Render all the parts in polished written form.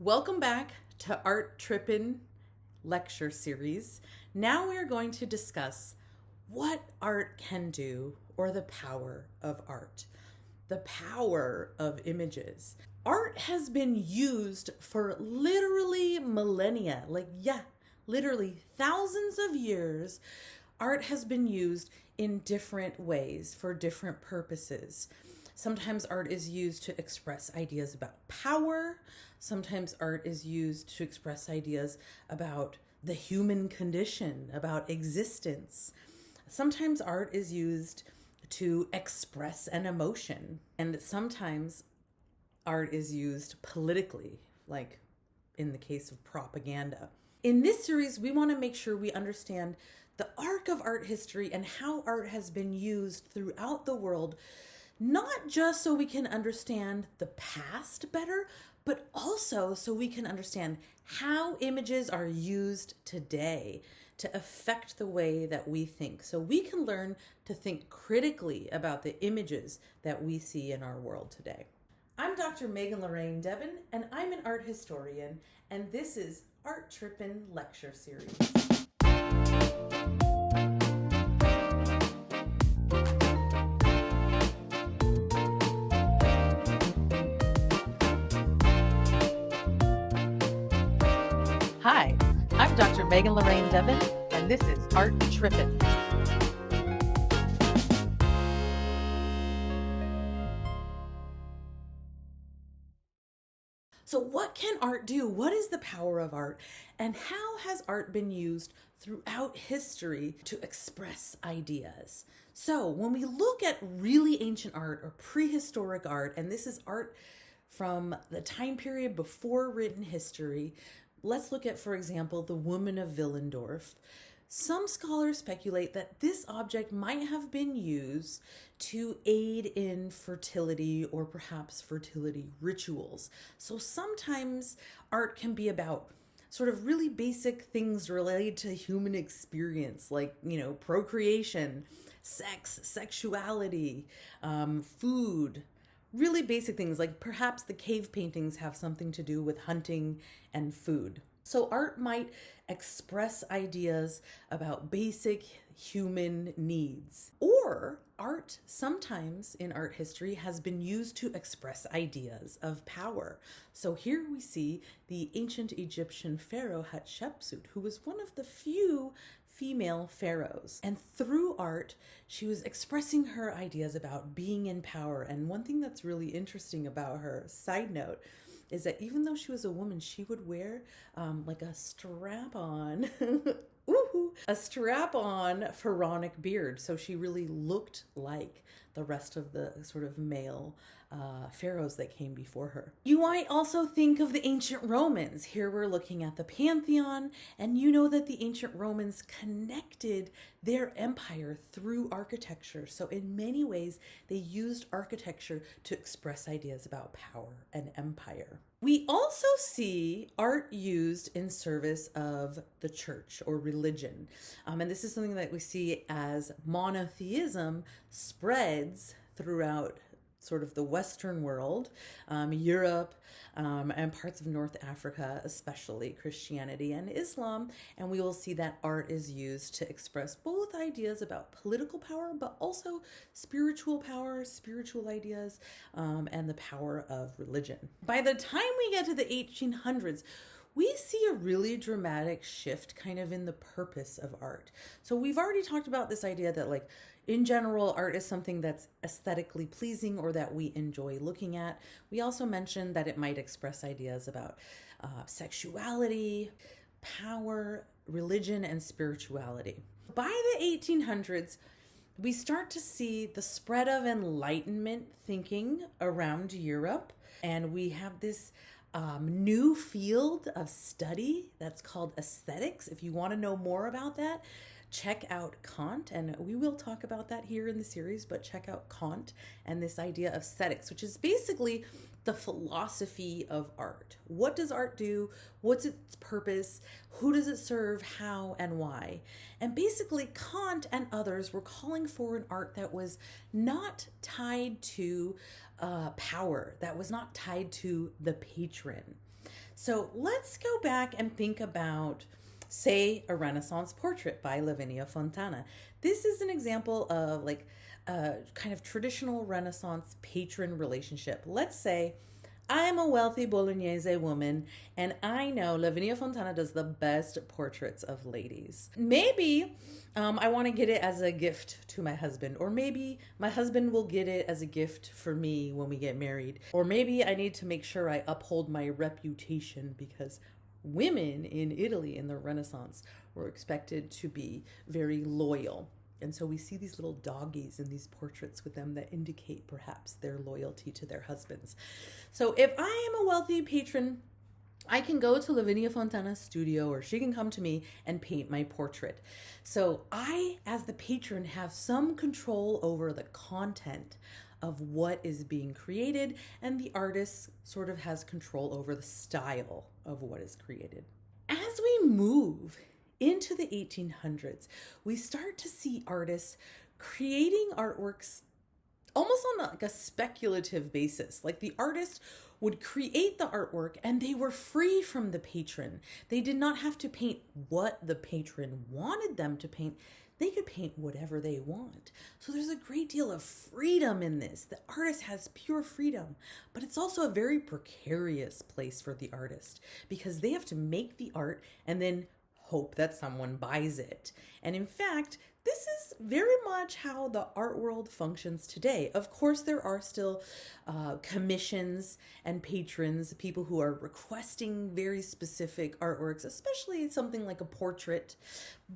Welcome back to Art Trippin lecture series. Now we are going to discuss what art can do, or the power of art, the power of images. Art has been used for literally millennia, literally thousands of years. Art has been used in different ways for different purposes. Sometimes art is used to express ideas about power. Sometimes art is used to express ideas about the human condition, about existence. Sometimes art is used to express an emotion. And sometimes art is used politically, like in the case of propaganda. In this series, we want to make sure we understand the arc of art history and how art has been used throughout the world, not just so we can understand the past better, but also so we can understand how images are used today to affect the way that we think. So we can learn to think critically about the images that we see in our world today. I'm Dr. Megan Lorraine Debin, and I'm an art historian, and this is Art Trippin Lecture Series. Hi, I'm Dr. Megan Lorraine Debin, and this is Art Trippin. So what can art do? What is the power of art? And how has art been used throughout history to express ideas? So when we look at really ancient art or prehistoric art, and this is art from the time period before written history, let's look at, for example, the Woman of Willendorf. Some scholars speculate that this object might have been used to aid in fertility or perhaps fertility rituals. So sometimes art can be about sort of really basic things related to human experience, like, procreation, sex, sexuality, food, really basic things, like perhaps the cave paintings have something to do with hunting and food. So art might express ideas about basic human needs. Or art, sometimes in art history, has been used to express ideas of power. So here we see the ancient Egyptian pharaoh Hatshepsut, who was one of the few female pharaohs. And through art, she was expressing her ideas about being in power. And one thing that's really interesting about her, side note, is that even though she was a woman, she would wear like a strap-on, a strap-on pharaonic beard. So she really looked like the rest of the sort of male pharaohs that came before her. You might also think of the ancient Romans. Here we're looking at the Pantheon, and you know that the ancient Romans connected their empire through architecture. So in many ways, they used architecture to express ideas about power and empire. We also see art used in service of the church or religion. And this is something that we see as monotheism spreads throughout sort of the Western world, Europe, and parts of North Africa, especially Christianity and Islam. And we will see that art is used to express both ideas about political power, but also spiritual power, spiritual ideas, and the power of religion. By the time we get to the 1800s, we see a really dramatic shift kind of in the purpose of art. So we've already talked about this idea that, like, in general, art is something that's aesthetically pleasing or that we enjoy looking at. We also mentioned that it might express ideas about sexuality, power, religion, and spirituality. By the 1800s, we start to see the spread of Enlightenment thinking around Europe, and we have this new field of study that's called aesthetics. If you want to know more about that, check out Kant, and we will talk about that here in the series, but check out Kant and this idea of aesthetics, which is basically the philosophy of art. What does art do? What's its purpose? Who does it serve? How and why? And basically, Kant and others were calling for an art that was not tied to power, that was not tied to the patron. So let's go back and think about, say, a Renaissance portrait by Lavinia Fontana. This is an example of like a kind of traditional Renaissance patron relationship. Let's say I'm a wealthy Bolognese woman, and I know Lavinia Fontana does the best portraits of ladies. Maybe I want to get it as a gift to my husband, or maybe my husband will get it as a gift for me when we get married, or maybe I need to make sure I uphold my reputation because women in Italy in the Renaissance were expected to be very loyal. And so we see these little doggies in these portraits with them that indicate perhaps their loyalty to their husbands. So if I am a wealthy patron, I can go to Lavinia Fontana's studio, or she can come to me and paint my portrait. So I, as the patron, have some control over the content of what is being created, and the artist sort of has control over the style of what is created. As we move into the 1800s, we start to see artists creating artworks almost on like a speculative basis. Like the artist would create the artwork and they were free from the patron. They did not have to paint what the patron wanted them to paint. They could paint whatever they want. So there's a great deal of freedom in this. The artist has pure freedom, but it's also a very precarious place for the artist because they have to make the art and then hope that someone buys it. And in fact, this is very much how the art world functions today. Of course, there are still commissions and patrons, people who are requesting very specific artworks, especially something like a portrait.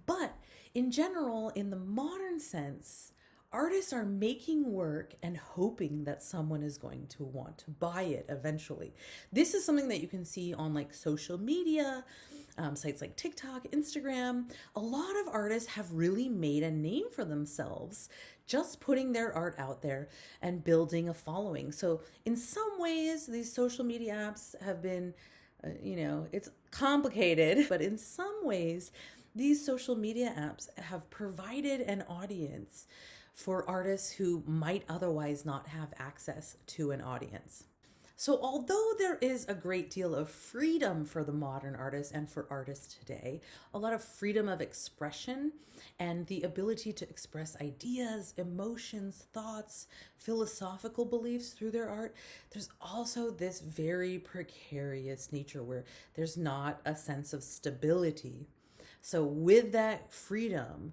But in general, in the modern sense, artists are making work and hoping that someone is going to want to buy it eventually. This is something that you can see on like social media, sites like TikTok, Instagram. A lot of artists have really made a name for themselves just putting their art out there and building a following. So in some ways, these social media apps have been, it's complicated, but in some ways, these social media apps have provided an audience for artists who might otherwise not have access to an audience. So although there is a great deal of freedom for the modern artist and for artists today, a lot of freedom of expression and the ability to express ideas, emotions, thoughts, philosophical beliefs through their art, there's also this very precarious nature where there's not a sense of stability. So with that freedom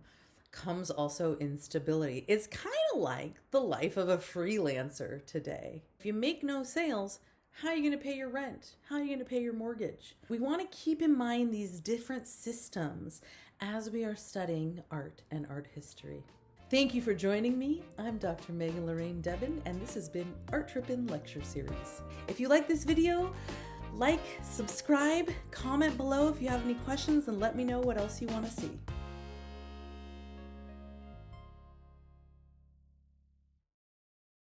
comes also instability. It's kind of like the life of a freelancer today. If you make no sales, how are you going to pay your rent? How are you going to pay your mortgage? We want to keep in mind these different systems as we are studying art and art history. Thank you for joining me. I'm Dr. Megan Lorraine Debin, and this has been Art Trippin Lecture Series. If you like this video, like, subscribe, comment below if you have any questions, and let me know what else you want to see.